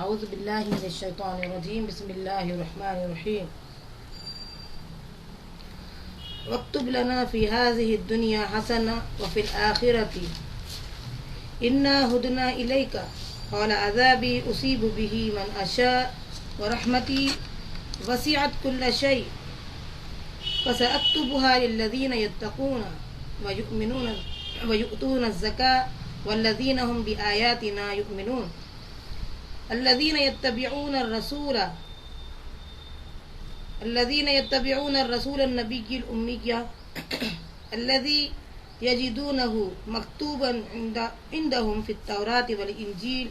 اعوذ باللہ من الشیطان الرجیم بسم اللہ الرحمن الرحیم واکتب لنا فی هذه الدنیا حسنہ وفی الآخرۃ انا ہدنا الیک قال عذابی اصیب به من اشاء ورحمتی وسعت كل شیء فسأكتبها للذین یتقون ویؤتون الزکاة والذین هم بآیاتنا یؤمنون الذين يتبعون الرسول النبي الأمي الذي يجدونه مكتوبا عندهم في التوراة والإنجيل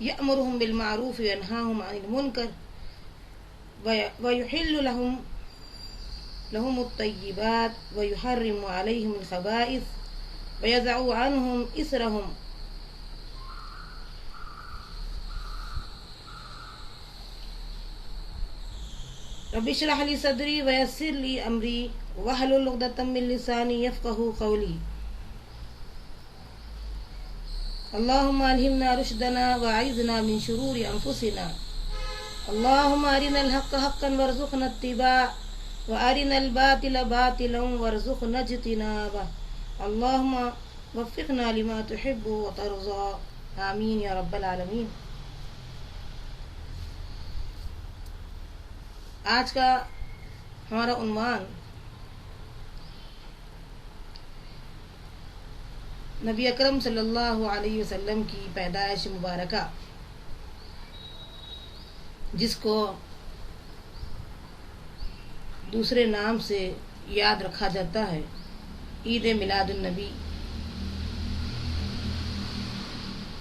يأمرهم بالمعروف وينهاهم عن المنكر ويحل لهم الطيبات ويحرم عليهم الخبائث ويضع عنهم إثرهم رب اشرح لي صدري ويسر لي امري واحلل عقدة من لساني يفقهوا قولي اللهم الهمنا رشدنا واعذنا من شرور انفسنا اللهم ارنا الحق حقا وارزقنا اتباعه وارنا الباطل باطلا وارزقنا اجتنابه اللهم وفقنا لما تحب وترضى آمین یا رب العالمین۔ آج کا ہمارا عنوان نبی اکرم صلی اللہ علیہ وسلم کی پیدائش مبارکہ، جس کو دوسرے نام سے یاد رکھا جاتا ہے عید میلاد النبی۔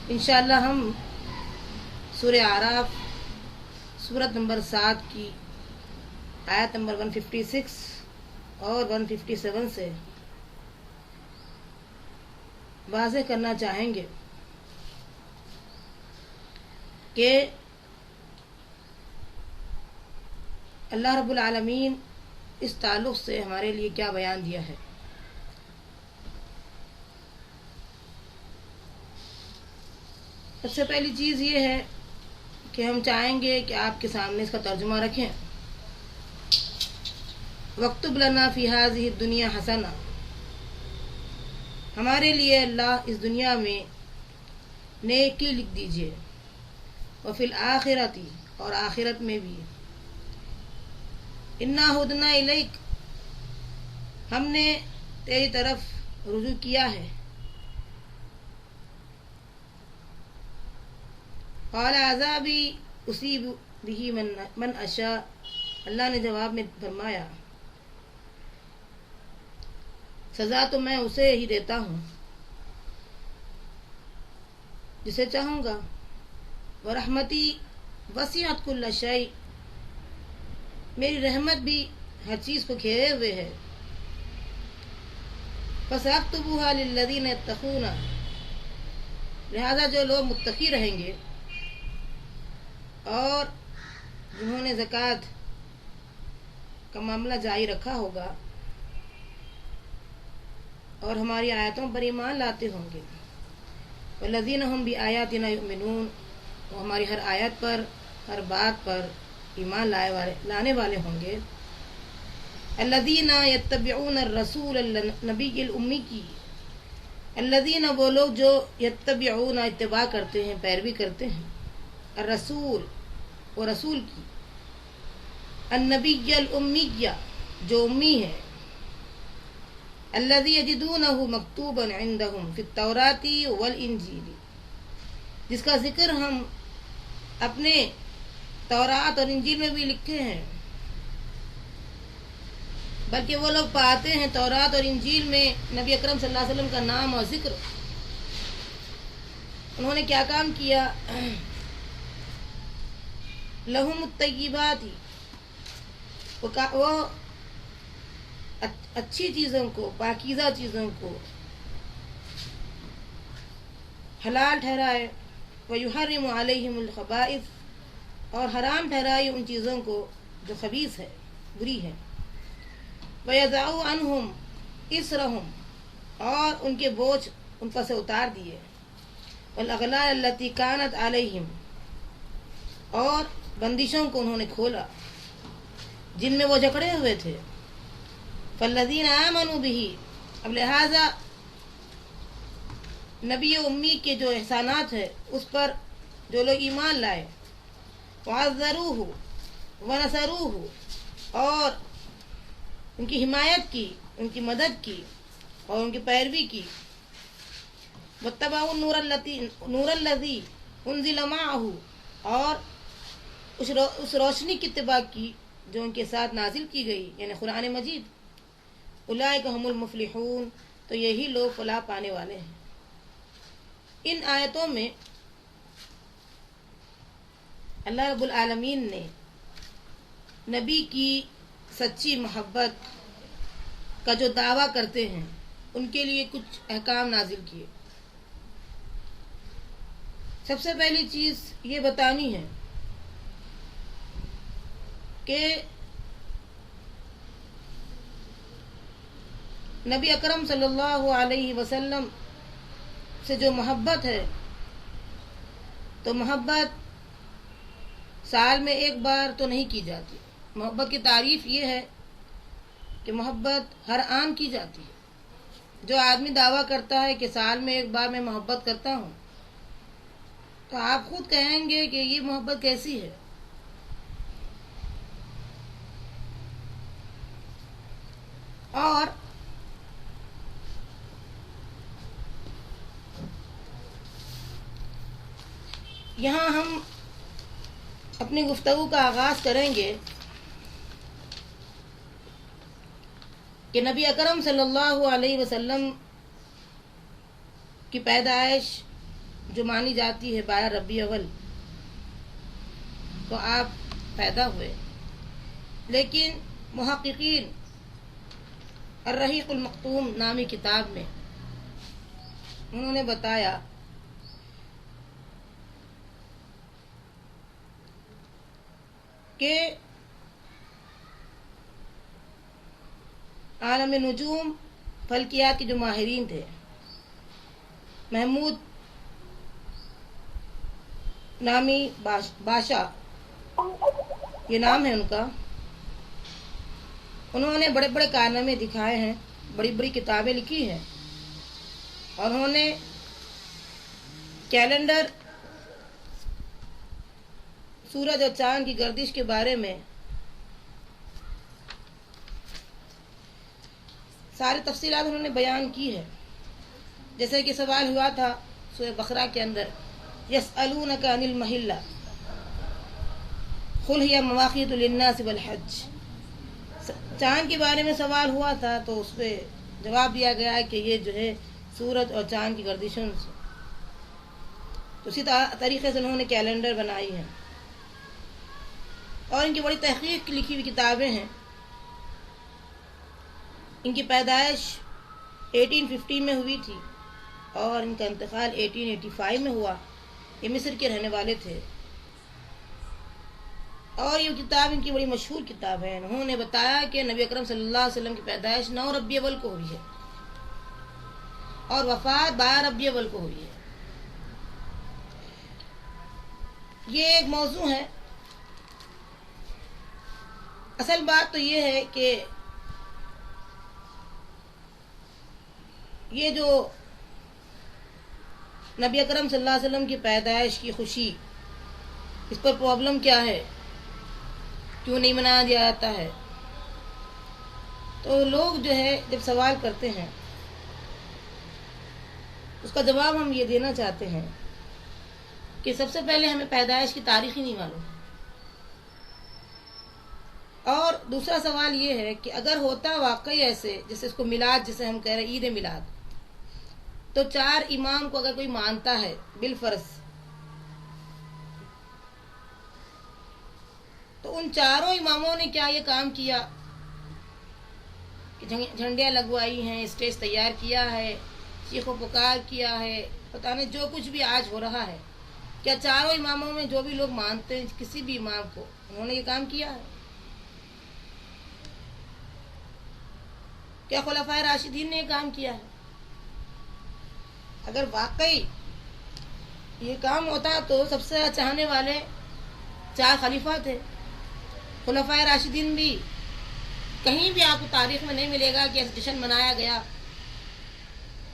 انشاءاللہ ہم سورہ اعراف سورت نمبر 7 کی آیت نمبر 156 اور 157 سے واضح کرنا چاہیں گے کہ اللہ رب العالمین اس تعلق سے ہمارے لیے کیا بیان دیا ہے۔ سب سے پہلی چیز یہ ہے کہ ہم چاہیں گے کہ آپ کے سامنے اس کا ترجمہ رکھیں۔ وَاکْتُبْ لَنَا فِي هَذِهِ الدُّنْيَا حَسَنَةً، ہمارے لیے اللہ اس دنیا میں نیکی لکھ دیجئے، وَفِي الْآخِرَةِ، اور آخرت میں بھی، اِنَّا هُدْنَا إِلَيْكَ، ہم نے تیری طرف رجوع کیا ہے۔ قال عذابی اصیب به من اشاء، اللہ نے جواب میں فرمایا سزا تو میں اسے ہی دیتا ہوں جسے چاہوں گا، ورحمتی وسعت کل شیء، میری رحمت بھی ہر چیز کو گھیرے ہوئے ہے۔ فسأکتبها للذین یتقون، لہذا جو لوگ متقی رہیں گے اور جنہوں نے زکوٰۃ کا معاملہ جاری رکھا ہوگا اور ہماری آیتوں پر ایمان لاتے ہوں گے، والذین هم بآیاتنا یؤمنون، وہ ہماری ہر آیت پر، ہر بات پر ایمان لانے والے ہوں گے۔ الذین یتبعون الرسول النبی الامی کی، الذین وہ لوگ جو یتبعون اتباع کرتے ہیں، پیروی کرتے ہیں، الرسول وہ رسول کی، النبی الامی جو امی ہے، الذی یجدونہ مکتوبا عندہم فی التوراۃ والانجیل، جس کا ذکر ہم اپنے تورات اور انجیل میں بھی لکھے ہیں۔ بلکہ وہ لوگ پاتے ہیں تورات اور انجیل میں نبی اکرم صلی اللہ علیہ وسلم کا نام اور ذکر۔ انہوں نے کیا کام کیا؟ لہم الطیبات، وہ اچھی چیزوں کو، پاکیزہ چیزوں کو حلال ٹھہرائے، ویحرم علیہم الخبائث، اور حرام ٹھہرائے ان چیزوں کو جو خبیث ہے، بری ہے۔ وَيَضَعُ عَنْهُمْ إِصْرَهُمْ، اور ان کے بوجھ ان پر سے اتار دیے۔ وَالْأَغْلَالَ الَّتِي كَانَتْ عَلَيْهِمْ، اور بندشوں کو انہوں نے کھولا جن میں وہ جکڑے ہوئے تھے. فالذین آمنوا بہ، اب لہذا نبی امی کے جو احسانات ہے اس پر جو لوگ ایمان لائے، وعزروہ ونصروہ، اور ان کی حمایت کی، ان کی مدد کی اور ان کی پیروی کی، واتبعوا النور الذی انزل معہ، اور اس روشنی کی اتباع کی جو ان کے ساتھ نازل کی گئی، یعنی قرآن مجید. اولئک هم المفلحون، تو یہی لوگ فلاح پانے والے ہیں. ان آیتوں میں اللہ رب العالمین نے نبی کی سچی محبت کا جو دعویٰ کرتے ہیں ان کے لیے کچھ احکام نازل کیے. سب سے پہلی چیز یہ بتانی ہے کہ نبی اکرم صلی اللہ علیہ وسلم سے جو محبت ہے تو محبت سال میں ایک بار تو نہیں کی جاتی. محبت کی تعریف یہ ہے کہ محبت ہر آن کی جاتی ہے. جو آدمی دعویٰ کرتا ہے کہ سال میں ایک بار میں محبت کرتا ہوں تو آپ خود کہیں گے کہ یہ محبت کیسی ہے. اور یہاں ہم اپنی گفتگو کا آغاز کریں گے کہ نبی اکرم صلی اللہ علیہ وسلم کی پیدائش جو مانی جاتی ہے 12 ربیع اول، تو آپ پیدا ہوئے. لیکن محققین الرحیق المختوم نامی کتاب میں انہوں نے بتایا کہ عالم نجوم فلکیات کے جو ماہرین تھے، محمود نامی بادشاہ یہ نام ہے ان کا، انہوں نے بڑے بڑے کارنامے دکھائے ہیں، بڑی بڑی کتابیں لکھی ہیں، اور انہوں نے کیلنڈر، سورج اور چاند کی گردش کے بارے میں ساری تفصیلات انہوں نے بیان کی ہے. جیسے کہ سوال ہوا تھا سورہ بقرہ کے اندر، یسألونک عن المحلہ قل ہی مواقیت للناس والحج. چاند کے بارے میں سوال ہوا تھا تو اس پہ جواب دیا گیا کہ یہ جو ہے سورج اور چاند کی گردشوں سے. تو اسی طریقے سے انہوں نے کیلنڈر بنائی ہے اور ان کی بڑی تحقیق لکھی ہوئی کتابیں ہیں. ان کی پیدائش 1850 میں ہوئی تھی اور ان کا انتقال 1885 میں ہوا. یہ مصر کے رہنے والے تھے اور یہ کتاب ان کی بڑی مشہور کتاب ہے. انہوں نے بتایا کہ نبی اکرم صلی اللہ علیہ وسلم کی پیدائش 9 ربیع اول کو ہوئی ہے اور وفات 12 ربیع اول کو ہوئی ہے. یہ ایک موضوع ہے. اصل بات تو یہ ہے کہ یہ جو نبی اکرم صلی اللہ علیہ وسلم کی پیدائش کی خوشی، اس پر پرابلم کیا ہے، کیوں نہیں منایا جاتا ہے. تو لوگ جو ہے جب سوال کرتے ہیں اس کا جواب ہم یہ دینا چاہتے ہیں کہ سب سے پہلے ہمیں پیدائش کی تاریخ ہی نہیں معلوم. اور دوسرا سوال یہ ہے کہ اگر ہوتا واقعی ایسے، جیسے اس کو میلاد جسے ہم کہہ رہے ہیں عید میلاد، تو 4 امام کو اگر کوئی مانتا ہے بالفرض، تو ان 4 اماموں نے کیا یہ کام کیا کہ جھنڈیاں لگوائی ہیں، اسٹیج تیار کیا ہے، چیخ و پکار کیا ہے، پتہ نہیں جو کچھ بھی آج ہو رہا ہے، کیا 4 اماموں میں جو بھی لوگ مانتے ہیں کسی بھی امام کو، انہوں نے یہ کام کیا ہے؟ کیا خلفائے راشدین نے یہ کام کیا ہے؟ اگر واقعی یہ کام ہوتا تو سب سے چاہنے والے 4 خلیفہ تھے خلفائے راشدین بھی. کہیں بھی آپ کو تاریخ میں نہیں ملے گا کہ جشن منایا گیا،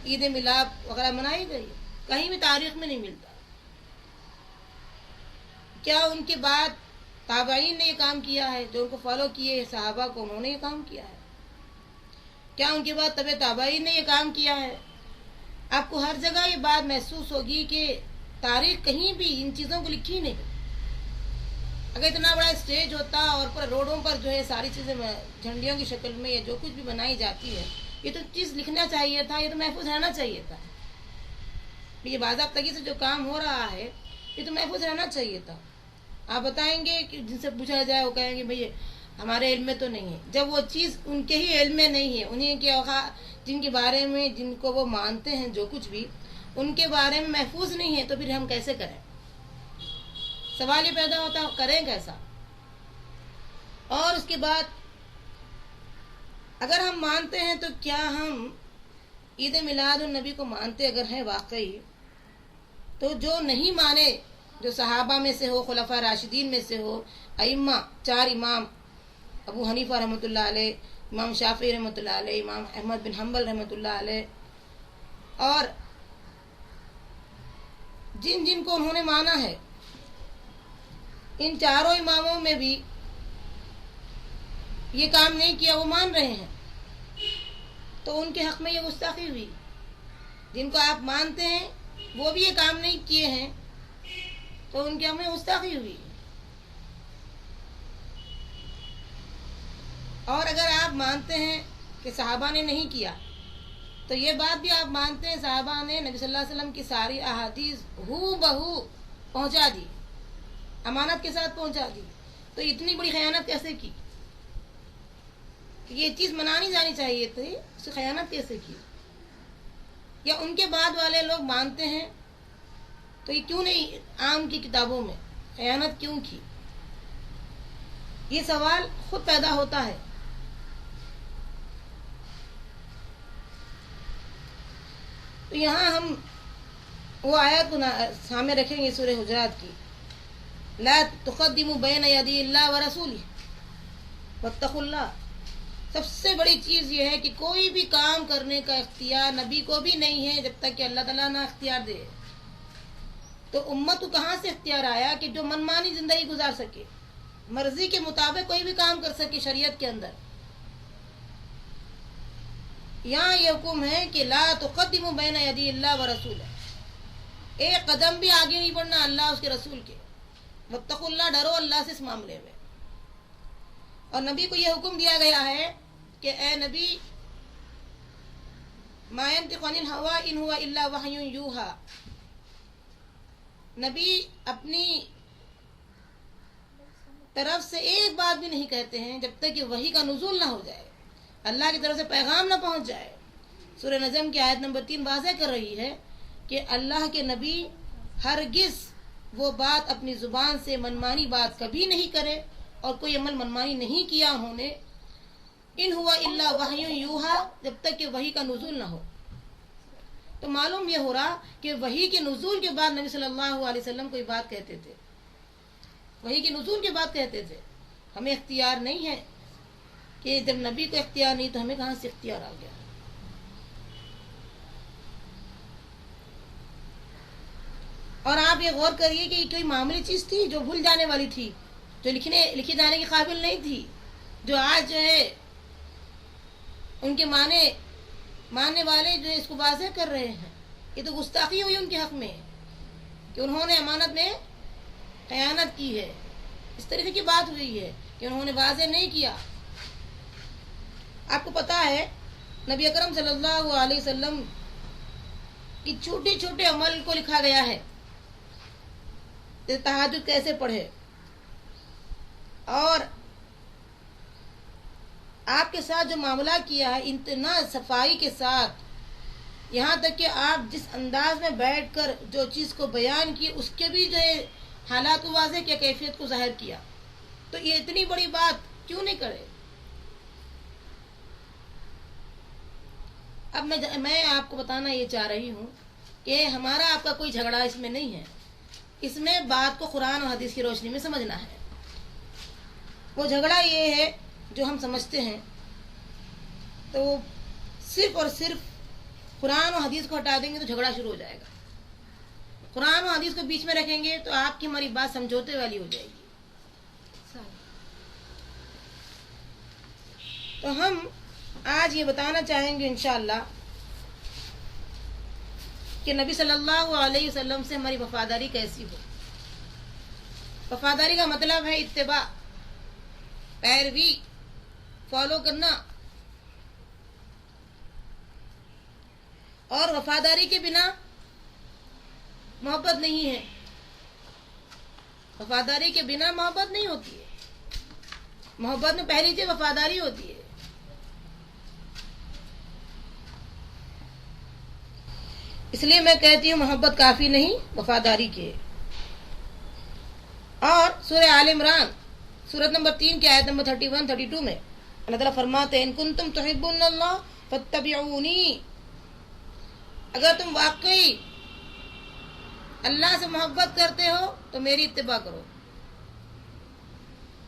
عید میلاد وغیرہ منائی گئی، کہیں بھی تاریخ میں نہیں ملتا. کیا ان کے بعد تابعین نے یہ کام کیا ہے؟ جو ان کو فالو کیے صحابہ کو، انہوں نے یہ کام کیا ہے؟ کیا ان کے بعد تبع تابعین نے یہ کام کیا ہے؟ آپ کو ہر جگہ یہ بات محسوس ہوگی کہ تاریخ کہیں بھی ان چیزوں کو لکھی نہیں. اگر اتنا بڑا اسٹیج ہوتا اور پر روڈوں پر جو ہے ساری چیزیں جھنڈیوں کی شکل میں یا جو کچھ بھی بنائی جاتی ہے، یہ تو چیز لکھنا چاہیے تھا، یہ تو محفوظ رہنا چاہیے تھا. یہ باضابطگی سے جو کام ہو رہا ہے یہ تو محفوظ رہنا چاہیے تھا. آپ بتائیں گے کہ جن سے پوچھا جائے وہ کہیں گے بھئی ہمارے علم میں تو نہیں ہے. جب وہ چیز ان کے ہی علم میں نہیں ہے، انہیں کے جن کے بارے میں جن کو وہ مانتے ہیں جو کچھ بھی ان کے بارے میں محفوظ نہیں ہے، تو پھر ہم کیسے کریں؟ سوال یہ پیدا ہوتا کریں کیسا؟ اور اس کے بعد اگر ہم مانتے ہیں تو کیا ہم عید میلاد النبی کو مانتے اگر ہیں واقعی، تو جو نہیں مانے، جو صحابہ میں سے ہو، خلفاء راشدین میں سے ہو، ائمہ 4 امام، ابو حنیفہ رحمۃ اللہ علیہ، امام شافعی رحمۃ اللہ علیہ، امام احمد بن حنبل رحمۃ اللہ علیہ، اور جن جن کو انہوں نے مانا ہے، ان چاروں اماموں میں بھی یہ کام نہیں کیا، وہ مان رہے ہیں، تو ان کے حق میں یہ گستاخی ہوئی. جن کو آپ مانتے ہیں وہ بھی یہ کام نہیں کیے ہیں تو ان کے حق میں گستاخی ہوئی. اور اگر آپ مانتے ہیں کہ صحابہ نے نہیں کیا تو یہ بات بھی آپ مانتے ہیں صحابہ نے نبی صلی اللہ علیہ وسلم کی ساری احادیث ہو بہو پہنچا دی، امانت کے ساتھ پہنچا دی، تو اتنی بڑی خیانت کیسے کی؟ یہ چیز منانی جانی چاہیے تھی، اس سے خیانت کیسے کی؟ یا ان کے بعد والے لوگ مانتے ہیں تو یہ کیوں نہیں عام کی کتابوں میں خیانت کیوں کی؟ یہ سوال خود پیدا ہوتا ہے. تو یہاں ہم وہ آیت کو سامنے رکھیں گے سورہ حجرات کی، لا تقدموا بین یدی اللہ ورسولہ واتقوا اللہ. سب سے بڑی چیز یہ ہے کہ کوئی بھی کام کرنے کا اختیار نبی کو بھی نہیں ہے جب تک کہ اللہ تعالیٰ نہ اختیار دے. تو امت کو کہاں سے اختیار آیا کہ جو منمانی زندگی گزار سکے، مرضی کے مطابق کوئی بھی کام کر سکے شریعت کے اندر؟ یہاں یہ حکم ہے کہ لا تقدموا بین یدی اللہ ورسولہ، ایک قدم بھی آگے نہیں بڑھنا اللہ اس کے رسول کے. واتقوا اللہ، ڈرو اللہ سے اس معاملے میں. اور نبی کو یہ حکم دیا گیا ہے کہ اے نبی، ما ينطق عن الهوى ان هو الا وحی یوحی، نبی اپنی طرف سے ایک بات بھی نہیں کہتے ہیں جب تک کہ وحی کا نزول نہ ہو جائے، اللہ کی طرف سے پیغام نہ پہنچ جائے. سورہ نجم کی آیت نمبر 3 واضح کر رہی ہے کہ اللہ کے نبی ہرگز وہ بات اپنی زبان سے منمانی بات کبھی نہیں کرے، اور کوئی عمل منمانی نہیں کیا انہوں نے، ان ہوا الا وحی یوحی، جب تک کہ وحی کا نزول نہ ہو. تو معلوم یہ ہو رہا کہ وحی کے نزول کے بعد نبی صلی اللہ علیہ وسلم کوئی بات کہتے تھے، وحی کے نزول کے بعد کہتے تھے. ہمیں اختیار نہیں ہے کہ جب نبی کو اختیار نہیں تو ہمیں کہاں سے اختیار آ گیا؟ اور آپ یہ غور کریے کہ یہ کوئی معمولی چیز تھی جو بھول جانے والی تھی، جو لکھی جانے کے قابل نہیں تھی، جو آج جو ہے ان کے ماننے والے جو اس کو واضح کر رہے ہیں. یہ تو گستاخی ہوئی ان کے حق میں کہ انہوں نے امانت میں خیانت کی ہے. اس طریقے کی بات ہوئی ہے کہ انہوں نے واضح نہیں کیا. آپ کو پتا ہے نبی اکرم صلی اللہ علیہ وسلم کی چھوٹے چھوٹے عمل کو لکھا گیا ہے، تہجد کیسے پڑھے، اور آپ کے ساتھ جو معاملہ کیا ہے اتنا صفائی کے ساتھ، یہاں تک کہ آپ جس انداز میں بیٹھ کر جو چیز کو بیان کی اس کے بھی جو ہے حالات کو واضح کیا، کیفیت کو ظاہر کیا. تو یہ اتنی بڑی بات کیوں نہیں کرے؟ اب میں آپ کو بتانا یہ چاہ رہی ہوں کہ ہمارا آپ کا کوئی جھگڑا اس میں نہیں ہے. اس میں بات کو قرآن اور حدیث کی روشنی میں سمجھنا ہے. وہ جھگڑا یہ ہے جو ہم سمجھتے ہیں تو وہ صرف اور صرف قرآن اور حدیث کو ہٹا دیں گے تو جھگڑا شروع ہو جائے گا. قرآن اور حدیث کو بیچ میں رکھیں گے تو آپ کی ہماری بات سمجھوتے والی ہو جائے گی. تو ہم آج یہ بتانا چاہیں گے انشاءاللہ کہ نبی صلی اللہ علیہ وسلم سے ہماری وفاداری کیسی ہو. وفاداری کا مطلب ہے اتباع، پیروی، فالو کرنا. اور وفاداری کے بنا محبت نہیں ہے. وفاداری کے بنا محبت نہیں ہوتی ہے. محبت میں پہلی چیز وفاداری ہوتی ہے. اس لیے میں کہتی ہوں محبت کافی نہیں، وفاداری کے. اور سورہ آل عمران سورت نمبر 3 کی آیت نمبر 31-32 میں اللہ تعالیٰ فرماتے ہیں ان کنتم تحبون اللہ فاتبعونی، اگر تم واقعی اللہ سے محبت کرتے ہو تو میری اتباع کرو.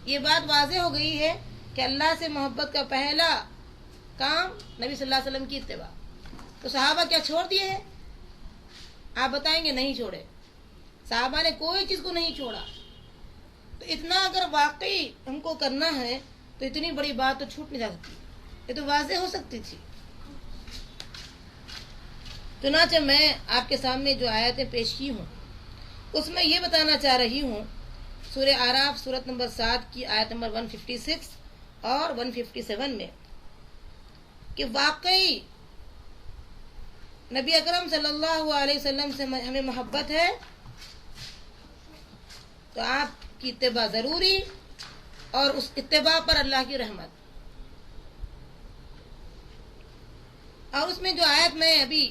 یہ بات واضح ہو گئی ہے کہ اللہ سے محبت کا پہلا کام نبی صلی اللہ علیہ وسلم کی اتباع. تو صحابہ کیا چھوڑ دیے ہیں؟ آپ بتائیں گے نہیں چھوڑے. صحابہ نے کوئی چیز کو نہیں چھوڑا. تو اتنا اگر واقعی ہم کو کرنا ہے تو اتنی بڑی بات تو چھوٹ نہیں جا سکتی. یہ تو واضح ہو سکتی تھی. چنانچہ میں آپ کے سامنے جو آیتیں پیش کی ہوں اس میں یہ بتانا چاہ رہی ہوں سورہ اعراف سورت نمبر 7 کی آیت نمبر 156 اور 157 میں کہ واقعی نبی اکرم صلی اللہ علیہ وسلم سے ہمیں محبت ہے تو آپ کی اتباع ضروری، اور اس اتباع پر اللہ کی رحمت. اور اس میں جو آیت میں ابھی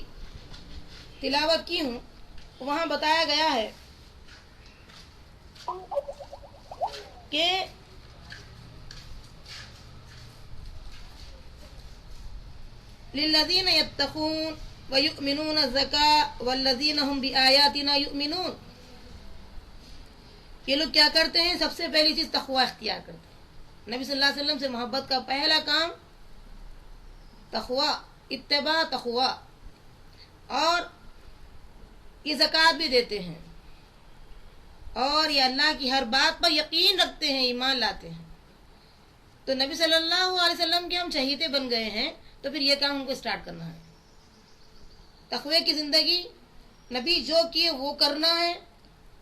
تلاوت کی ہوں وہاں بتایا گیا ہے کہ للذین یتقون ویؤمنون الزکاۃ والذین هم بآیاتنا یؤمنون. یہ لوگ کیا کرتے ہیں؟ سب سے پہلی چیز تقوی اختیار کرتے ہیں. نبی صلی اللہ علیہ وسلم سے محبت کا پہلا کام تقوی، اتباع تقوی. اور یہ زکوٰۃ بھی دیتے ہیں اور یہ اللہ کی ہر بات پر یقین رکھتے ہیں، ایمان لاتے ہیں. تو نبی صلی اللہ علیہ وسلم کے ہم شہیدے بن گئے ہیں تو پھر یہ کام ہم کو اسٹارٹ کرنا ہے. تقوی کی زندگی، نبی جو کیے وہ کرنا ہے،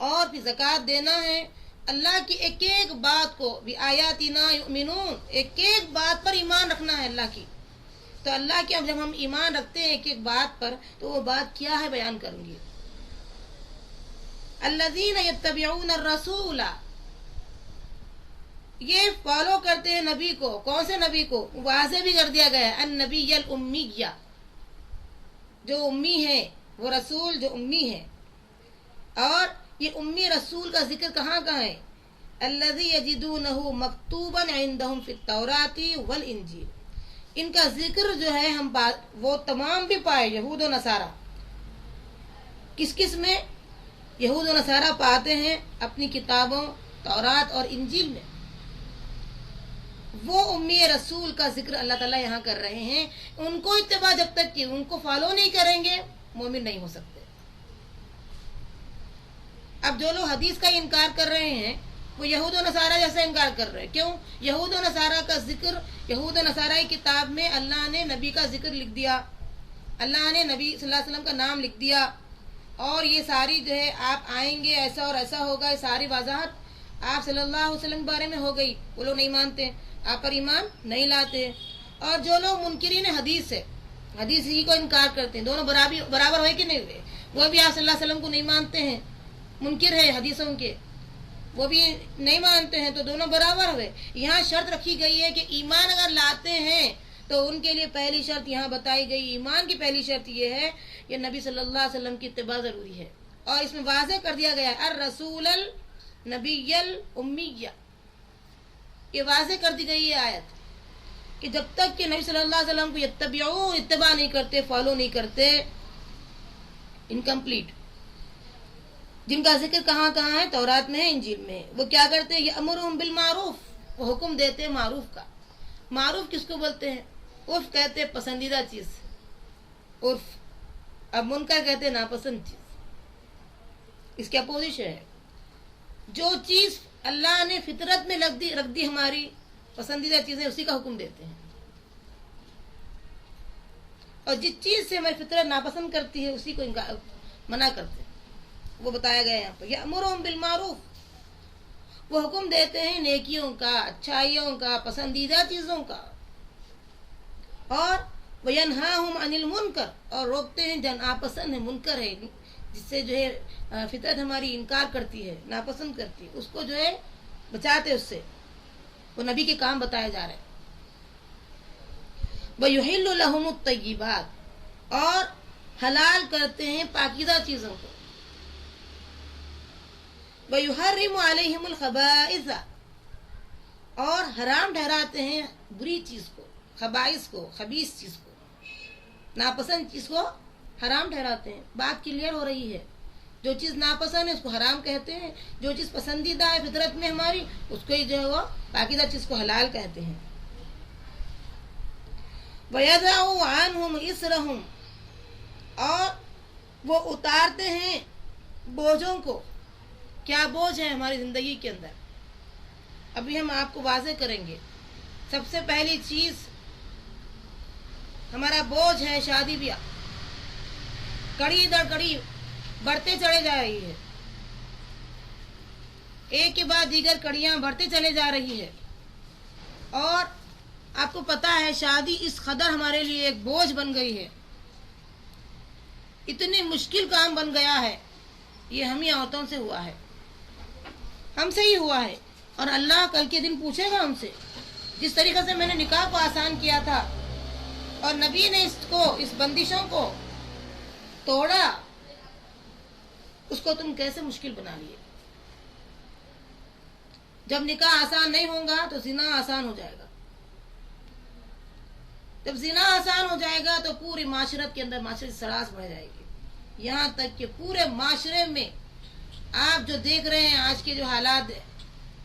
اور پھر زکوٰۃ دینا ہے. اللہ کی ایک ایک بات کو بھی آیاتنا یؤمنون، ایک ایک بات پر ایمان رکھنا ہے اللہ کی. تو اللہ کی جب ہم ایمان رکھتے ہیں ایک ایک بات پر تو وہ بات کیا ہے بیان کروں گی. الذین یتبعون الرسول، یہ فالو کرتے ہیں نبی کو. کون سے نبی کو؟ واضح بھی کر دیا گیا ہے النبی الامیہ، جو امی ہے، وہ رسول جو امی ہے. اور یہ امی رسول کا ذکر کہاں ہے؟ الذی یجدونہ مکتوبا عندہم فی التوراۃ والانجیل. ان کا ذکر جو ہے ہم وہ تمام بھی پائے یہود و نصارہ. کس کس میں؟ یہود و نصارہ پاتے ہیں اپنی کتابوں تورات اور انجیل میں. وہ امی رسول کا ذکر اللہ تعالیٰ یہاں کر رہے ہیں. ان کو اتباع جب تک کہ ان کو فالو نہیں کریں گے مومن نہیں ہو سکتے. اب جو لوگ حدیث کا انکار کر رہے ہیں وہ یہود و نصارہ جیسا انکار کر رہے ہیں. کیوں؟ یہود و نصارہ کا ذکر، یہود و نصارہ کی کتاب میں اللہ نے نبی کا ذکر لکھ دیا، اللہ نے نبی صلی اللہ علیہ وسلم کا نام لکھ دیا، اور یہ ساری جو ہے آپ آئیں گے ایسا اور ایسا ہوگا، یہ ساری وضاحت آپ صلی اللہ علیہ وسلم کے بارے میں ہو گئی. وہ لوگ نہیں مانتے، آپ پر ایمان نہیں لاتے. اور جو لوگ منکرین حدیث ہے، حدیث ہی کو انکار کرتے ہیں، دونوں برابر ہوئے کہ نہیں ہوئے؟ وہ بھی آپ صلی اللہ علیہ وسلم کو نہیں مانتے ہیں، منکر ہے حدیثوں کے، وہ بھی نہیں مانتے ہیں، تو دونوں برابر ہوئے. یہاں شرط رکھی گئی ہے کہ ایمان اگر لاتے ہیں تو ان کے لیے پہلی شرط یہاں بتائی گئی. ایمان کی پہلی شرط یہ ہے کہ نبی صلی اللہ علیہ وسلم کی اتباع ضروری ہے. اور اس میں واضح کر دیا گیا ہے الرسول النبی الامیہ. یہ واضح کر دی گئی ہے آیت کہ جب تک کہ نبی صلی اللہ علیہ وسلم کو اتباع نہیں کرتے، فالو نہیں کرتے، انکمپلیٹ. جن کا ذکر کہاں کہاں ہے؟ تورات میں ہے، انجیل میں ہے۔ وہ کیا کرتے ہیں؟ یأمرہم بالمعروف، وہ حکم دیتے ہیں معروف کا۔ معروف کس کو بولتے ہیں؟ عرف کہتے ہیں پسندیدہ چیز، عرف۔ اب منکر کہتے ہیں ناپسند چیز۔ اس کی اپوزیشن ہے۔ جو چیز اللہ نے فطرت میں رکھ دی ہماری پسندیدہ چیزیں، اسی کا حکم دیتے ہیں، اور جس چیز سے ہماری فطرت ناپسند کرتی ہے اسی کو منع کرتے ہیں۔ وہ بتایا گیا یہاں پر یأمرہم بالمعروف، وہ حکم دیتے ہیں نیکیوں کا، اچھائیوں کا، پسندیدہ چیزوں کا، اور وینہاہم عن المنکر، اور روکتے ہیں جو ناپسند ہے، منکر ہے، جس سے جو ہے فطرت ہماری انکار کرتی ہے، ناپسند کرتی ہے، اس کو جو ہے بچاتے، اس سے وہ نبی کے کام بتائے جا رہے ہیں۔ وَيُحِلُّ لَهُمُ الطَّيِّبَاتِ، اور حلال کرتے ہیں پاکیزہ چیزوں کو۔ وَيُحَرِّمُ عَلَيْهِمُ الْخَبَائِثَ، اور حرام ٹھہراتے ہیں بری چیز کو، خبائث کو، خبیث چیز کو، ناپسند چیز کو حرام ٹھہراتے ہیں۔ بات کلیئر ہو رہی ہے۔ جو چیز ناپسند ہے اس کو حرام کہتے ہیں، جو چیز پسندیدہ ہے فطرت میں ہماری، اس کو ہی جو ہے وہ پاکیزہ چیز کو حلال کہتے ہیں۔ وَيَضَعُ عَنْهُمْ إِصْرَهُمْ، اور وہ اتارتے ہیں بوجھوں کو۔ کیا بوجھ ہے ہماری زندگی کے اندر؟ ابھی ہم آپ کو واضح کریں گے۔ سب سے پہلی چیز ہمارا بوجھ ہے شادی بیاہ، کڑی در کڑی بڑھتے چلے جا رہی ہے، ایک کے بعد دیگر کڑیاں بڑھتے چلے جا رہی ہے، اور آپ کو پتا ہے شادی اس قدر ہمارے لیے ایک بوجھ بن گئی ہے، اتنی مشکل کام بن گیا ہے۔ یہ ہم ہی عورتوں سے ہوا ہے، ہم سے ہی ہوا ہے، اور اللہ کل کے دن پوچھے گا ہم سے۔ جس طریقے سے میں نے نکاح کو آسان کیا تھا اور نبی نے اس بندشوں کو توڑا، اس کو تم کیسے مشکل بنا لیے؟ جب نکاح آسان نہیں ہوگا تو زنا آسان ہو جائے گا، جب زنا آسان ہو جائے گا تو پوری معاشرت کے اندر معاشرت سراس بڑھ جائے گی، یہاں تک کہ پورے معاشرے میں آپ جو دیکھ رہے ہیں آج کے جو حالات،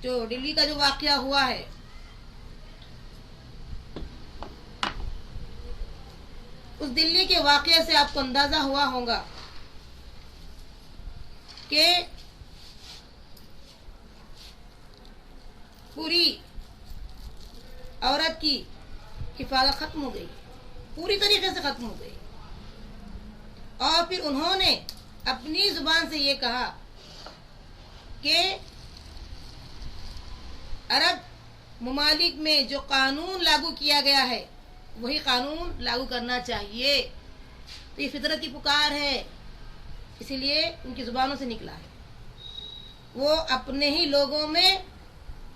جو دلی کا جو واقعہ ہوا ہے، اس دلی کے واقعے سے آپ کو اندازہ ہوا ہوگا کہ پوری عورت کی حفاظت ختم ہو گئی، پوری طریقے سے ختم ہو گئی، اور پھر انہوں نے اپنی زبان سے یہ کہا کہ عرب ممالک میں جو قانون لاگو کیا گیا ہے وہی قانون لاگو کرنا چاہیے۔ تو یہ فطرت کی پکار ہے، اسی لیے ان کی زبانوں سے نکلا ہے۔ وہ اپنے ہی لوگوں میں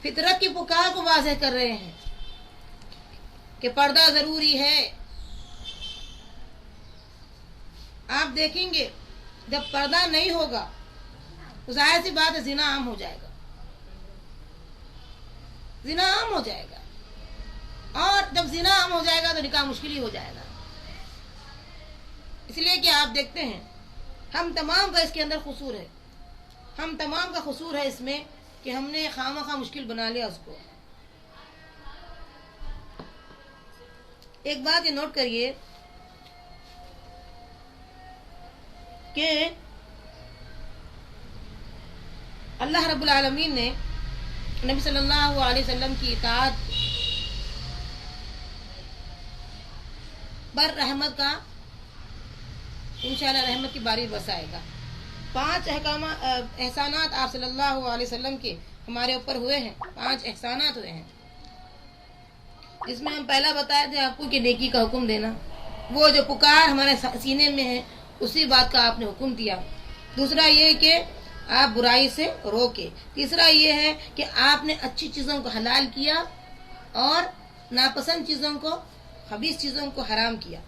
فطرت کی پکار کو واضح کر رہے ہیں کہ پردہ ضروری ہے۔ آپ دیکھیں گے جب پردہ نہیں ہوگا تو ظاہر سی بات ہے زنا عام ہو جائے گا، زنا عام ہو جائے گا، اور جب زنا عام ہو جائے گا تو نکاح مشکل ہی ہو جائے گا۔ اس لیے کہ آپ دیکھتے ہیں ہم تمام کا اس کے اندر قصور ہے، ہم تمام کا قصور ہے اس میں کہ ہم نے خواہ مشکل بنا لیا اس کو۔ ایک بات یہ نوٹ کریے کہ اللہ رب العالمین نے نبی صلی اللہ علیہ وسلم کی اطاعت پر رحمت کا انشاءاللہ رحمت کی باری برسائے گا۔ 5 احسانات آپ صلی اللہ علیہ وسلم کے ہمارے اوپر ہوئے ہیں، 5 احسانات ہوئے ہیں، جس میں ہم پہلا بتائے تھے آپ کو کہ نیکی کا حکم دینا، وہ جو پکار ہمارے سینے میں ہے اسی بات کا آپ نے حکم دیا۔ دوسرا یہ کہ آپ برائی سے روکے۔ تیسرا یہ ہے کہ آپ نے اچھی چیزوں کو حلال کیا اور ناپسند چیزوں کو، خبیث چیزوں کو حرام کیا،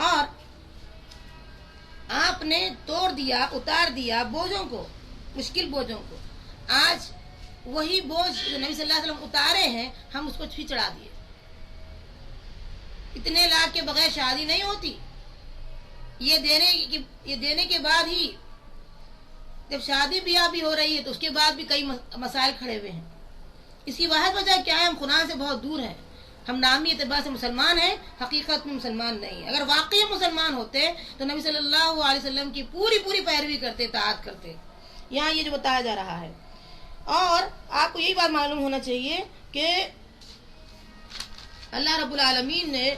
اور آپ نے توڑ دیا، اتار دیا بوجھوں کو، مشکل بوجھوں کو۔ آج وہی بوجھ جو نبی صلی اللہ علیہ وسلم اتارے ہیں ہم اس کو پھر چڑھا دیے۔ اتنے لاکھ کے بغیر شادی نہیں ہوتی، یہ دینے کے بعد ہی جب شادی بیاہ بھی ہو رہی ہے تو اس کے بعد بھی کئی مسائل کھڑے ہوئے ہیں. اس کی واحد وجہ کیا ہے؟ ہم قرآن سے بہت دور ہیں. ہم نامی اعتبار سے مسلمان ہیں، حقیقت میں مسلمان نہیں ہیں. اگر واقعی مسلمان ہوتے تو نبی صلی اللہ علیہ وسلم کی پوری پیروی کرتے، اطاعت کرتے. یہاں یہ جو بتایا جا رہا ہے. اور آپ کو یہی بات معلوم ہونا چاہیے کہ اللہ رب العالمین نے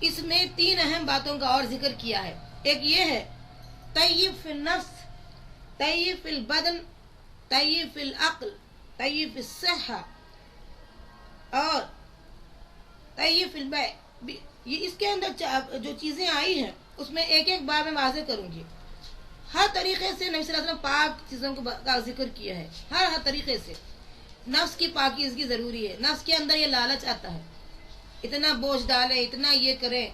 اس میں 3 اہم باتوں کا اور ذکر کیا ہے. ایک یہ ہے طیب فی النفس، طیب فی البدن، طیب فی العقل، طیب فی الصحہ، اور طیب فی البیع. یہ اس کے اندر جو چیزیں آئی ہیں اس میں ایک ایک بار میں واضح کروں گی. ہر طریقے سے نبی صلی اللہ علیہ وسلم پاک چیزوں کا ذکر کیا ہے. ہر طریقے سے نفس کی پاکیزگی ضروری ہے. نفس کے اندر یہ لالچ آتا ہے، اتنا بوجھ ڈالے، اتنا یہ کریں.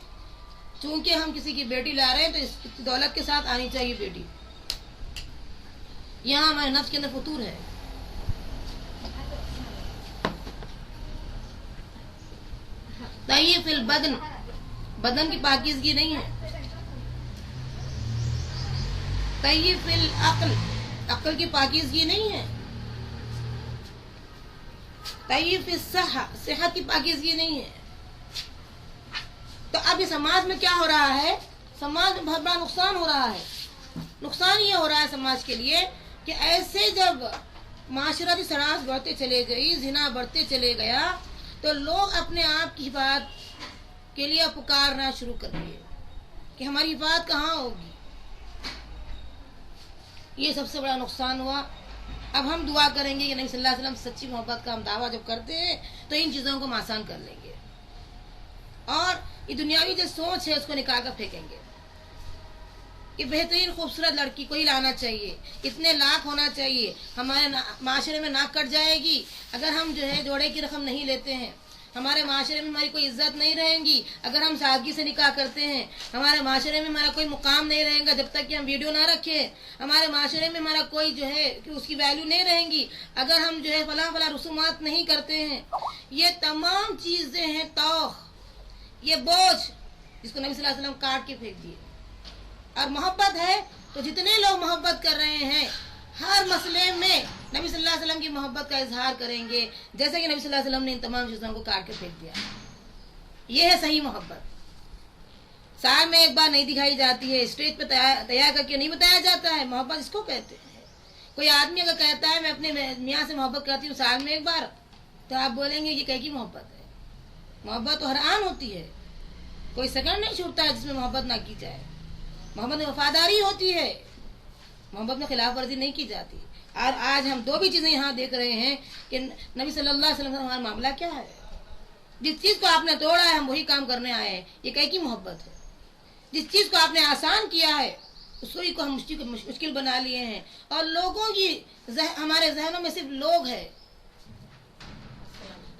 چونکہ ہم کسی کی بیٹی لا رہے ہیں تو اس دولت کے ساتھ آنی چاہیے بیٹی. یہاں ہمارے نفس کے اندر فطور ہے. طیب فی البدن، بدن کی پاکیزگی نہیں ہے. طیب فی العقل، عقل کی پاکیزگی نہیں ہے. طیب فی الصحہ، صحت کی پاکیزگی نہیں ہے. تو اب یہ سماج میں کیا ہو رہا ہے؟ سماج میں بہت بڑا نقصان ہو رہا ہے. نقصان یہ ہو رہا ہے سماج کے لیے کہ ایسے جب معاشرتی شرارت بڑھتے چلے گئی، زنا بڑھتے چلے گیا، تو لوگ اپنے آپ کی حفاظت کے لیے پکارنا شروع کر دیے کہ ہماری حفاظت کہاں ہوگی. یہ سب سے بڑا نقصان ہوا. اب ہم دعا کریں گے کہ نبی صلی اللہ علیہ وسلم سچی محبت کا ہم دعویٰ جب کرتے ہیں تو ان چیزوں کو ہم آسان کر لیں گے، اور یہ دنیاوی جو سوچ ہے اس کو نکال کر پھینکیں گے. کہ بہترین خوبصورت لڑکی کو ہی لانا چاہیے، اتنے لاکھ ہونا چاہیے، ہمارے معاشرے میں ناک کٹ جائے گی اگر ہم جو ہے جوڑے کی رقم نہیں لیتے ہیں، ہمارے معاشرے میں ہماری کوئی عزت نہیں رہے گی اگر ہم سادگی سے نکاح کرتے ہیں، ہمارے معاشرے میں ہمارا کوئی مقام نہیں رہے گا جب تک کہ ہم ویڈیو نہ رکھیں، ہمارے معاشرے میں ہمارا کوئی جو ہے کہ اس کی ویلیو نہیں رہیں گی اگر ہم جو ہے فلاں رسومات نہیں کرتے ہیں. یہ تمام چیزیں ہیں توخ، یہ بوجھ جس کو نبی صلی اللہ علیہ وسلم کاٹ کے پھینک دیے. اور محبت ہے تو جتنے لوگ محبت کر رہے ہیں ہر مسئلے میں نبی صلی اللہ علیہ وسلم کی محبت کا اظہار کریں گے، جیسے کہ نبی صلی اللہ علیہ وسلم نے ان تمام چیزوں کو کاٹ کے پھینک دیا. یہ ہے صحیح محبت. سال میں ایک بار نہیں دکھائی جاتی ہے، اسٹیج پہ تیار کر کے نہیں بتایا جاتا ہے. محبت اس کو کہتے ہیں. کوئی آدمی اگر کہتا ہے میں اپنے میاں سے محبت کرتی ہوں سال میں ایک بار، تو آپ بولیں گے یہ کہے کی محبت ہے؟ محبت تو ہر آن ہوتی ہے، کوئی سیکنڈ نہیں چھوٹتا ہے جس میں محبت نہ کی جائے. محبت میں وفاداری ہوتی ہے، محبت میں خلاف ورزی نہیں کی جاتی. اور آج ہم 2 بھی چیزیں یہاں دیکھ رہے ہیں کہ نبی صلی اللہ علیہ وسلم کا ہمارا معاملہ کیا ہے. جس چیز کو آپ نے توڑا ہے ہم وہی کام کرنے آئے ہیں. یہ کہیں کی محبت ہے؟ جس چیز کو آپ نے آسان کیا ہے اسی کو ہم مشکل بنا لیے ہیں. اور لوگوں کی ہمارے ذہنوں میں صرف لوگ ہے.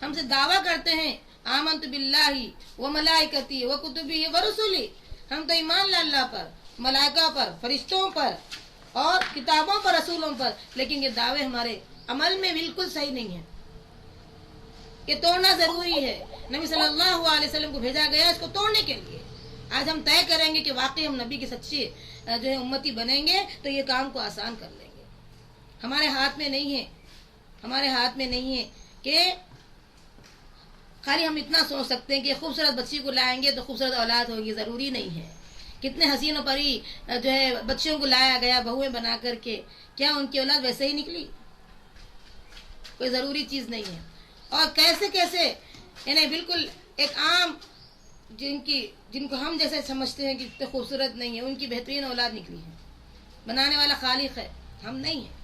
ہم سے دعویٰ کرتے ہیں آمنت باللہ و ملائکتی و کتبی و رسولی، ہم تو ایمان لا اللہ پر، ملائکہ پر، فرشتوں پر اور کتابوں پر، رسولوں پر، لیکن یہ دعوے ہمارے عمل میں بالکل صحیح نہیں ہیں. یہ توڑنا ضروری ہے. نبی صلی اللہ علیہ وسلم کو بھیجا گیا اس کو توڑنے کے لیے. آج ہم طے کریں گے کہ واقعی ہم نبی کے سچے جو ہے امتی بنیں گے تو یہ کام کو آسان کر لیں گے. ہمارے ہاتھ میں نہیں ہے، ہمارے ہاتھ میں نہیں ہے کہ خالی ہم اتنا سوچ سکتے ہیں کہ خوبصورت بچی کو لائیں گے تو خوبصورت اولاد ہوگی. ضروری نہیں ہے. کتنے حسین و پری جو ہے بچیوں کو لایا گیا بہویں بنا کر کے، کیا ان کی اولاد ویسے ہی نکلی؟ کوئی ضروری چیز نہیں ہے. اور کیسے کیسے یعنی بالکل ایک عام جن کو ہم جیسے سمجھتے ہیں کہ اتنے خوبصورت نہیں ہے، ان کی بہترین اولاد نکلی ہے. بنانے والا خالق ہے، ہم نہیں ہیں.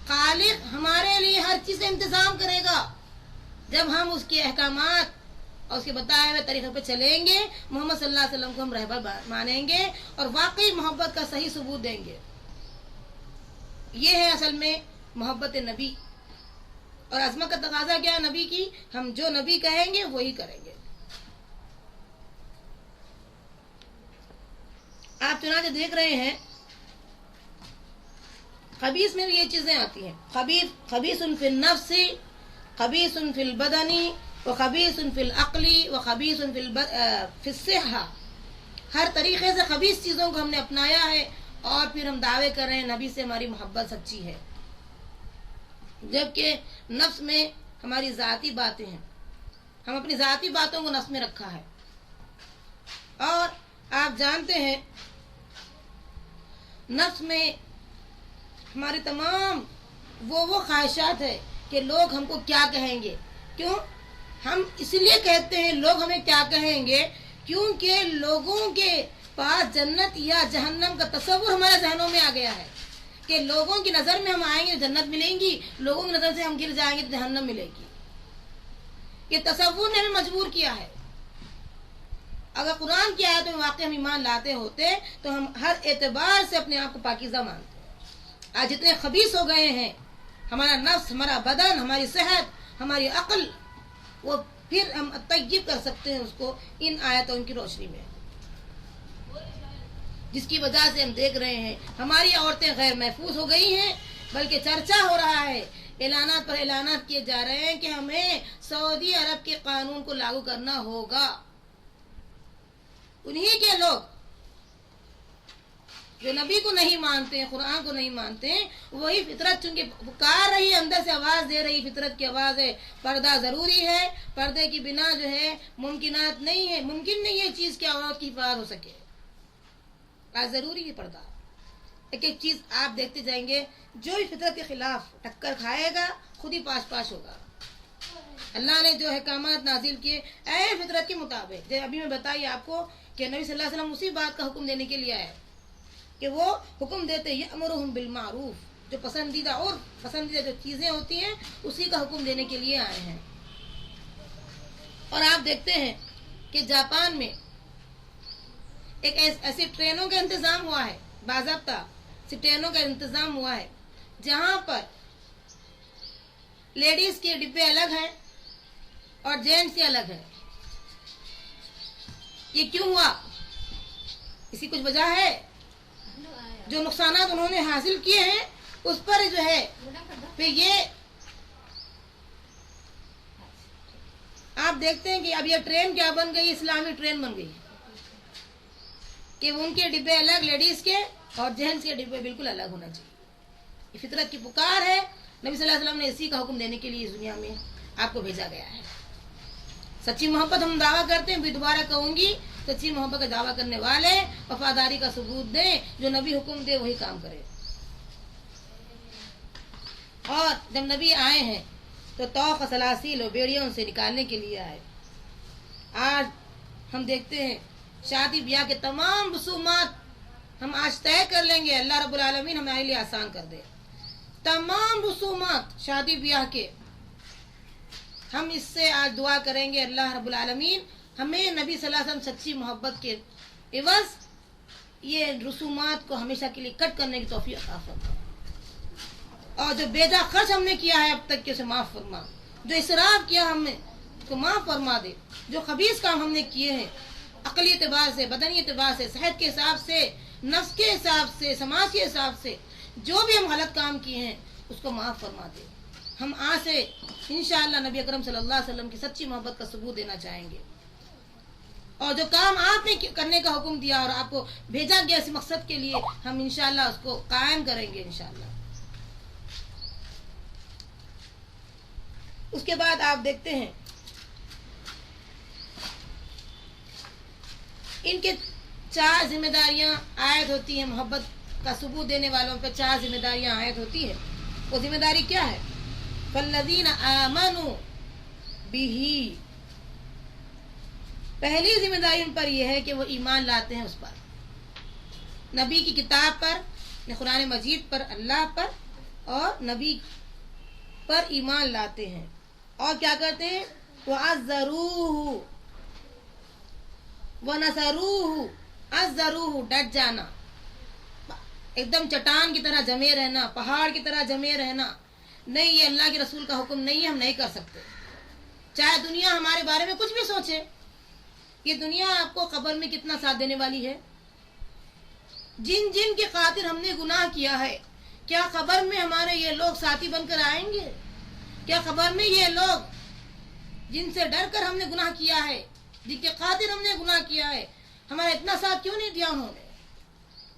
خالق ہمارے لیے ہر چیز کا انتظام کرے گا جب ہم اس کے احکامات اور اس کے بتائے ہوئے طریقے پہ چلیں گے. محمد صلی اللہ علیہ وسلم کو ہم رہبر مانیں گے اور واقعی محبت کا صحیح ثبوت دیں گے. یہ ہے اصل میں محبت نبی. اور عظمت کا تقاضا کیا ہے نبی کی؟ ہم جو نبی کہیں گے وہی کریں گے. آپ چنانچہ دیکھ رہے ہیں خبیث میں بھی یہ چیزیں آتی ہیں. خبیث فی النفس، خبیث فی البدنی، وخبیث فی العقلی، وخبیث فی الصحہ. ہر طریقے سے خبیث چیزوں کو ہم نے اپنایا ہے اور پھر ہم دعوے کر رہے ہیں نبی سے ہماری محبت سچی ہے، جبکہ نفس میں ہماری ذاتی باتیں ہیں، ہم اپنی ذاتی باتوں کو نفس میں رکھا ہے۔ اور آپ جانتے ہیں نفس میں ہماری تمام وہ خواہشات ہے کہ لوگ ہم کو کیا کہیں گے۔ کیوں ہم اس لیے کہتے ہیں لوگ ہمیں کیا کہیں گے؟ کیونکہ لوگوں کے پاس جنت یا جہنم کا تصور ہمارے ذہنوں میں آ گیا ہے کہ لوگوں کی نظر میں ہم آئیں گے جنت ملیں گی، لوگوں کی نظر سے ہم گر جائیں گے تو جہنم ملے گی۔ یہ تصور نے ہمیں مجبور کیا ہے۔ اگر قرآن کی آیتوں میں واقعی ہم ایمان لاتے ہوتے تو ہم ہر اعتبار سے اپنے آپ کو پاکیزہ مانتے۔ آج جتنے خبیث ہو گئے ہیں، ہمارا نفس، ہمارا بدن، ہماری صحت، ہماری عقل، وہ پھر ہم طیب کر سکتے ہیں اس کو ان آیتوں کی روشنی میں، جس کی وجہ سے ہم دیکھ رہے ہیں ہماری عورتیں غیر محفوظ ہو گئی ہیں، بلکہ چرچا ہو رہا ہے، اعلانات پر اعلانات کیے جا رہے ہیں کہ ہمیں سعودی عرب کے قانون کو لاگو کرنا ہوگا۔ انہی کے لوگ جو نبی کو نہیں مانتے ہیں، قرآن کو نہیں مانتے ہیں، وہی فطرت چونکہ پکار رہی ہے، اندر سے آواز دے رہی، فطرت کی آواز ہے پردہ ضروری ہے، پردے کی بنا جو ہے ممکنات نہیں ہے، ممکن نہیں ہے چیز کی عورت کی حفاظت ہو سکے، آج ضروری ہے پردہ۔ ایک ایک چیز آپ دیکھتے جائیں گے، جو بھی فطرت کے خلاف ٹکر کھائے گا خود ہی پاش پاش ہوگا۔ اللہ نے جو احکامات نازل کیے اے فطرت کے مطابق، جیسے ابھی میں بتائی آپ کو کہ نبی صلی اللہ علیہ وسلم اسی بات کا حکم دینے کے لیے آئے کہ وہ حکم دیتے یأمرہم بالمعروف، جو پسندیدہ جو چیزیں ہوتی ہیں اسی کا حکم دینے کے لیے آئے ہیں۔ اور آپ دیکھتے ہیں کہ جاپان میں ایک ایسی ٹرینوں کا انتظام ہوا ہے، باضابطہ ٹرینوں کا انتظام ہوا ہے جہاں پر لیڈیز کے ڈبے الگ ہیں اور جینٹس کے الگ ہیں۔ یہ کیوں ہوا؟ اسی کچھ وجہ ہے، جو نقصانات انہوں نے حاصل کیے ہیں اس پر جو ہے پھر یہ آپ دیکھتے ہیں کہ اب یہ ٹرین کیا بن گئی، اسلامی ٹرین بن گئی کہ ان کے ڈبے الگ، لیڈیز کے اور جینٹس کے ڈبے بالکل الگ ہونا چاہیے۔ یہ فطرت کی پکار ہے، نبی صلی اللہ علیہ وسلم نے اسی کا حکم دینے کے لیے اس دنیا میں آپ کو بھیجا گیا ہے۔ سچی محبت ہم دعویٰ کرتے ہیں، بھی دوبارہ کہوں گی، سچی محبت کا دعویٰ کرنے والے وفاداری کا ثبوت دیں، جو نبی حکم دے وہی کام کرے۔ اور جب نبی آئے ہیں تو توق سلاسل و بیڑیوں سے نکالنے کے لیے آئے۔ آج ہم دیکھتے ہیں شادی بیاہ کے تمام رسومات ہم آج طے کر لیں گے، اللہ رب العالمین ہمارے لیے آسان کر دے۔ تمام رسومات شادی بیاہ کے ہم اس سے آج دعا کریں گے اللہ رب العالمین ہمیں نبی صلی اللہ علیہ وسلم سچی محبت کے عوض یہ رسومات کو ہمیشہ کے لیے کٹ کرنے کی توفیق عطا فرما، اور جو بیجا خرچ ہم نے کیا ہے اب تک کے اسے معاف فرما، جو اسراف کیا ہم نے اس کو معاف فرما دے، جو خبیث کام ہم نے کیے ہیں عقلی اعتبار سے، بدنی اعتبار سے، صحت کے حساب سے، نفس کے حساب سے، سماج کے حساب سے جو بھی ہم غلط کام کیے ہیں اس کو معاف فرما دے۔ ہم آج سے انشاءاللہ نبی اکرم صلی اللہ علیہ وسلم کی سچی محبت کا ثبوت دینا چاہیں گے، اور جو کام آپ نے کرنے کا حکم دیا اور آپ کو بھیجا گیا اس مقصد کے لیے ہم انشاءاللہ اس کو قائم کریں گے انشاءاللہ۔ اس کے بعد آپ دیکھتے ہیں ان کے 4 ذمہ داریاں عائد ہوتی ہیں، محبت کا ثبوت دینے والوں پہ 4 ذمہ داریاں عائد ہوتی ہے۔ وہ ذمہ داری کیا ہے؟ فالذین آمنوا بہ، پہلی ذمہ داری ان پر یہ ہے کہ وہ ایمان لاتے ہیں اس پر، نبی کی کتاب پر، قرآن مجید پر، اللہ پر اور نبی پر ایمان لاتے ہیں، اور کیا کرتے ہیں؟ وَعَزَّرُوهُ وَنَصَرُوهُ، عَزَّرُوهُ ڈٹ جانا، ایک دم چٹان کی طرح جمے رہنا، پہاڑ کی طرح جمے رہنا، نہیں یہ اللہ کے رسول کا حکم نہیں ہے، ہم نہیں کر سکتے، چاہے دنیا ہمارے بارے میں کچھ بھی سوچے۔ یہ دنیا آپ کو قبر میں کتنا ساتھ دینے والی ہے، جن جن کی خاطر ہم نے گناہ کیا ہے، کیا قبر میں ہمارے یہ لوگ ساتھی بن کر آئیں گے؟ کیا قبر میں یہ لوگ جن سے ڈر کر ہم نے گناہ کیا ہے، جن کے خاطر ہم نے گناہ کیا ہے، ہمارا اتنا ساتھ کیوں نہیں دیا انہوں نے؟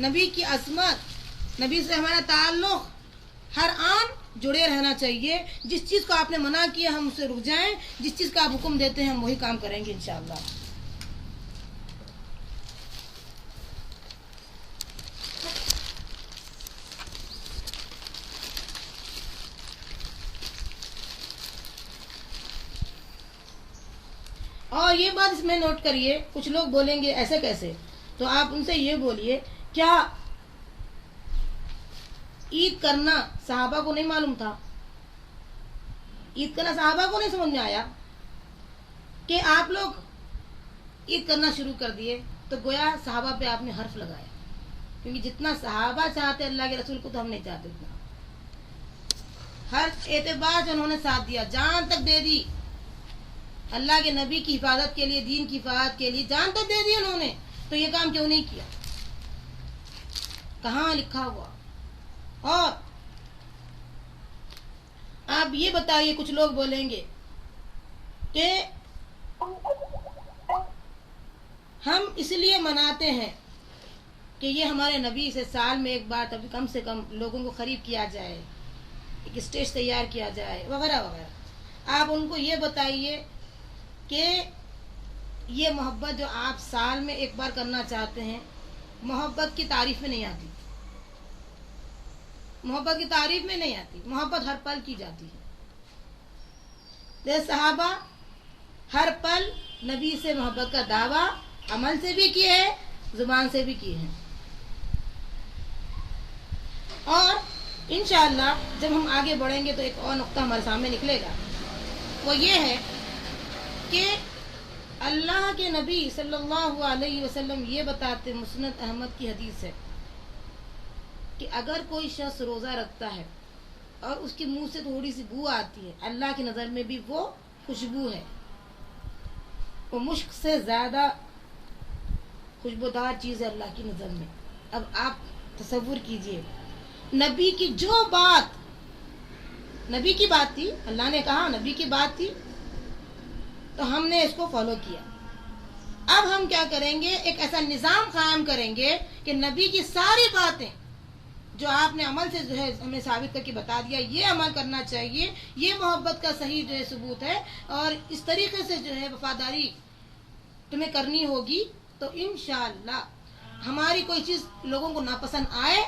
نبی کی عظمت، نبی سے ہمارا تعلق ہر آن جڑے رہنا چاہیے. جس چیز کو آپ نے منع کیا ہم اسے رک جائیں، جس چیز کا آپ حکم دیتے ہیں ہم وہی کام کریں گے انشاءاللہ. اور یہ بات اس میں نوٹ کریے، کچھ لوگ بولیں گے ایسے کیسے، تو آپ ان سے یہ بولیے کیا عید کرنا صحابہ کو نہیں معلوم تھا؟ عید کرنا صحابہ کو نہیں سمجھ میں آیا کہ آپ لوگ عید کرنا شروع کر دیے؟ تو گویا صحابہ پہ آپ نے حرف لگایا، کیونکہ جتنا صحابہ چاہتے اللہ کے رسول کو تو ہم نہیں چاہتے اتنا. ہر اعتبار سے انہوں نے ساتھ دیا، جان تک دے دی اللہ کے نبی کی حفاظت کے لیے، دین کی حفاظت کے لیے جان تک دے دی انہوں نے. تو یہ کام کیوں نہیں کیا؟ کہاں لکھا ہوا؟ اور آپ یہ بتائیے، کچھ لوگ بولیں گے کہ ہم اس لیے مناتے ہیں کہ یہ ہمارے نبی سے سال میں ایک بار تب کم سے کم لوگوں کو قریب کیا جائے، ایک اسٹیج تیار کیا جائے وغیرہ وغیرہ. آپ ان کو یہ بتائیے کہ یہ محبت جو آپ سال میں ایک بار کرنا چاہتے ہیں، محبت کی تعریف میں نہیں آتی، محبت کی تعریف میں نہیں آتی. محبت ہر پل کی جاتی ہے. صحابہ ہر پل نبی سے محبت کا دعویٰ عمل سے بھی کیے ہیں، زبان سے بھی کیے ہیں. اور انشاءاللہ جب ہم آگے بڑھیں گے تو ایک اور نقطہ ہمارے سامنے نکلے گا، وہ یہ ہے کہ اللہ کے نبی صلی اللہ علیہ وسلم یہ بتاتے، مسند احمد کی حدیث ہے کہ اگر کوئی شخص روزہ رکھتا ہے اور اس کے منہ سے تھوڑی سی بو آتی ہے، اللہ کی نظر میں بھی وہ خوشبو ہے، وہ مشک سے زیادہ خوشبودار چیز ہے اللہ کی نظر میں. اب آپ تصور کیجئے، نبی کی جو بات، نبی کی بات تھی، اللہ نے کہا نبی کی بات تھی تو ہم نے اس کو فالو کیا. اب ہم کیا کریں گے؟ ایک ایسا نظام قائم کریں گے کہ نبی کی ساری باتیں جو آپ نے عمل سے جو ہے ہمیں ثابت کر کے بتا دیا، یہ عمل کرنا چاہیے، یہ محبت کا صحیح جو ہے ثبوت ہے، اور اس طریقے سے جو ہے وفاداری تمہیں کرنی ہوگی. تو انشاءاللہ ہماری کوئی چیز لوگوں کو ناپسند آئے،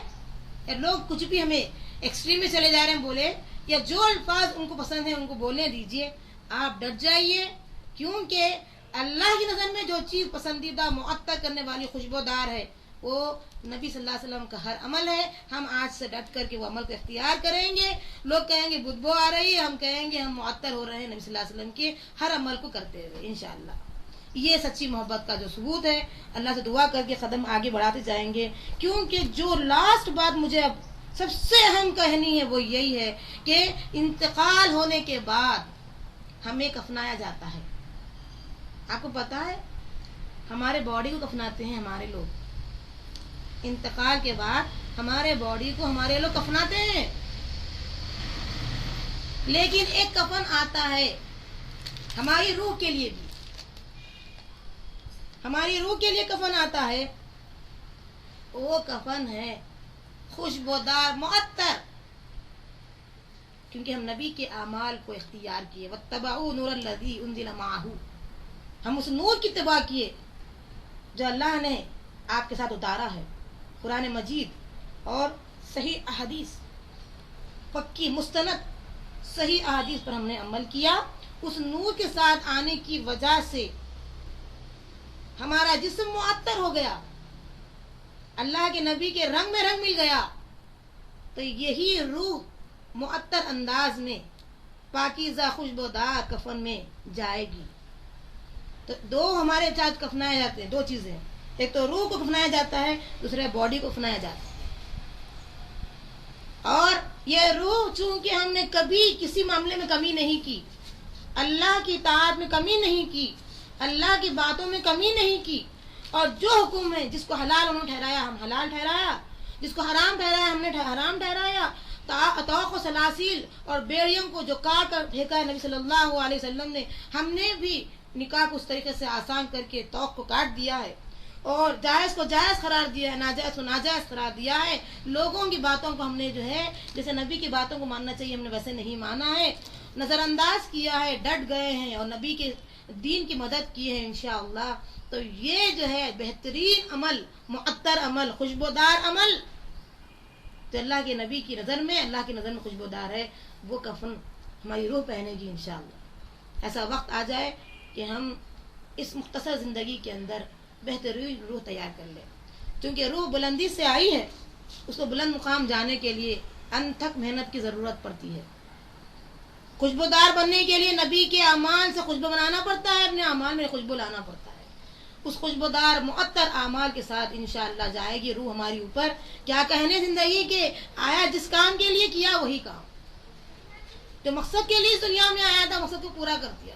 یا لوگ کچھ بھی ہمیں ایکسٹریم میں چلے جا رہے ہیں بولے، یا جو الفاظ ان کو پسند ہیں ان کو بولنے دیجئے، آپ ڈٹ جائیے. کیونکہ اللہ کی نظر میں جو چیز پسندیدہ، معطر کرنے والی، خوشبودار ہے، وہ نبی صلی اللہ علیہ وسلم کا ہر عمل ہے. ہم آج سے ڈٹ کر کے وہ عمل کو اختیار کریں گے. لوگ کہیں گے بدبو آ رہی ہے، ہم کہیں گے ہم معطر ہو رہے ہیں نبی صلی اللہ علیہ وسلم کے ہر عمل کو کرتے ہوئے انشاءاللہ. یہ سچی محبت کا جو ثبوت ہے. اللہ سے دعا کر کے قدم آگے بڑھاتے جائیں گے، کیونکہ جو لاسٹ بات مجھے اب سب سے اہم کہنی ہے وہ یہی ہے کہ انتقال ہونے کے بعد ہمیں کفنایا جاتا ہے. آپ کو پتا ہے ہمارے باڈی کو کفناتے ہیں ہمارے لوگ، انتقال کے بعد ہمارے باڈی کو ہمارے لوگ کفناتے ہیں. لیکن ایک کفن آتا ہے ہماری روح کے لیے بھی، ہماری روح کے لیے کفن آتا ہے. وہ کفن ہے خوشبودار، معطر، کیونکہ ہم نبی کے اعمال کو اختیار کیے. واتبعوا نور الذی انزل معہ، ہم اس نور کی اتباع کیے جو اللہ نے آپ کے ساتھ اتارا ہے. قرآن مجید اور صحیح احادیث، پکی مستند صحیح احادیث پر ہم نے عمل کیا. اس نور کے ساتھ آنے کی وجہ سے ہمارا جسم معطر ہو گیا، اللہ کے نبی کے رنگ میں رنگ مل گیا. تو یہی روح معطر انداز میں پاکیزہ خوشبودار کفن میں جائے گی. تو دو ہمارے ساتھ کفنائے جاتے ہیں، دو چیزیں، ایک تو روح کو کفنایا جاتا ہے، دوسرے باڈی کو کفنایا جاتا ہے. اور یہ روح چونکہ ہم نے کبھی کسی معاملے میں کمی نہیں کی، اللہ کی اطاعت میں کمی نہیں کی، اللہ کی باتوں میں کمی نہیں کی، اور جو حکم ہے، جس کو حلال انہوں نے ٹھہرایا ہم حلال ٹھہرایا، جس کو حرام ٹھہرایا ہم نے حرام ٹھہرایا. توق و سلاسل اور بیڑیوں کو جو کاٹ کر پھینکا ہے نبی صلی اللہ علیہ وسلم نے، ہم نے بھی نکاح کو اس طریقے سے آسان کر کے توق کو کاٹ دیا ہے. اور جائز کو جائز قرار دیا ہے، ناجائز کو ناجائز قرار دیا ہے. لوگوں کی باتوں کو ہم نے جو ہے جیسے نبی کی باتوں کو ماننا چاہیے ہم نے ویسے نہیں مانا ہے، نظر انداز کیا ہے، ڈٹ گئے ہیں اور نبی کے دین کی مدد کی ہے انشاءاللہ. تو یہ جو ہے بہترین عمل، معطر عمل، خوشبودار عمل تو اللہ کے نبی کی نظر میں، اللہ کی نظر میں خوشبودار ہے. وہ کفن ہماری روح پہنے گی انشاءاللہ. ایسا وقت آ جائے کہ ہم اس مختصر زندگی کے اندر بہترین روح تیار کر لیں، کیونکہ روح بلندی سے آئی ہے، اس کو بلند مقام جانے کے لیے انتھک محنت کی ضرورت پڑتی ہے. خوشبودار بننے کے لیے نبی کے اعمال سے خوشبو بنانا پڑتا ہے، اپنے اعمال میں خوشبو لانا پڑتا ہے. اس خوشبودار معطر اعمال کے ساتھ انشاءاللہ جائے گی روح ہماری اوپر. کیا کہنے زندگی کے، آیا جس کام کے لیے کیا وہی کام، جو مقصد کے لیے دنیا میں آیا تھا مقصد کو پورا کر دیا.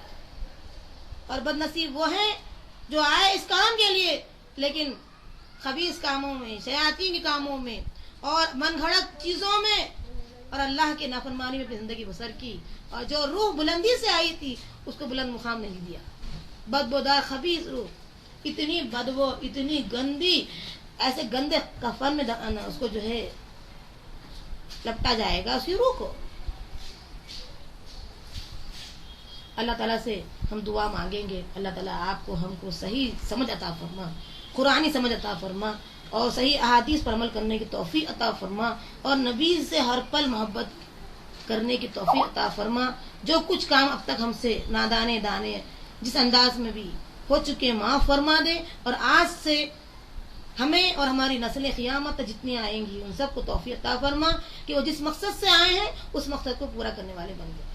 اور بد نصیب وہ ہیں جو آئے اس کام کے لیے لیکن خبیث کاموں میں، شیاطین کے کاموں میں اور من گھڑت چیزوں میں اور اللہ کے نافرمانی میں اپنی زندگی بسر کی، اور جو روح بلندی سے آئی تھی اس کو بلند مقام نہیں دیا. بدبودار خبیث روح، اتنی بدبو، اتنی گندی، ایسے گندے کفن میں اس کو جو ہے لپٹا جائے گا اسی روح کو. اللہ تعالیٰ سے ہم دعا مانگیں گے، اللہ تعالیٰ آپ کو ہم کو صحیح سمجھ عطا فرما، قرآنی سمجھ عطا فرما اور صحیح احادیث پر عمل کرنے کی توفیق عطا فرما اور نبی سے ہر پل محبت کرنے کی توفیق عطا فرما. جو کچھ کام اب تک ہم سے نادانے دانے جس انداز میں بھی ہو چکے معاف فرما دے، اور آج سے ہمیں اور ہماری نسل قیامت جتنی آئیں گی ان سب کو توفیق عطا فرما کہ وہ جس مقصد سے آئے ہیں اس مقصد کو پورا کرنے والے بن جائیں.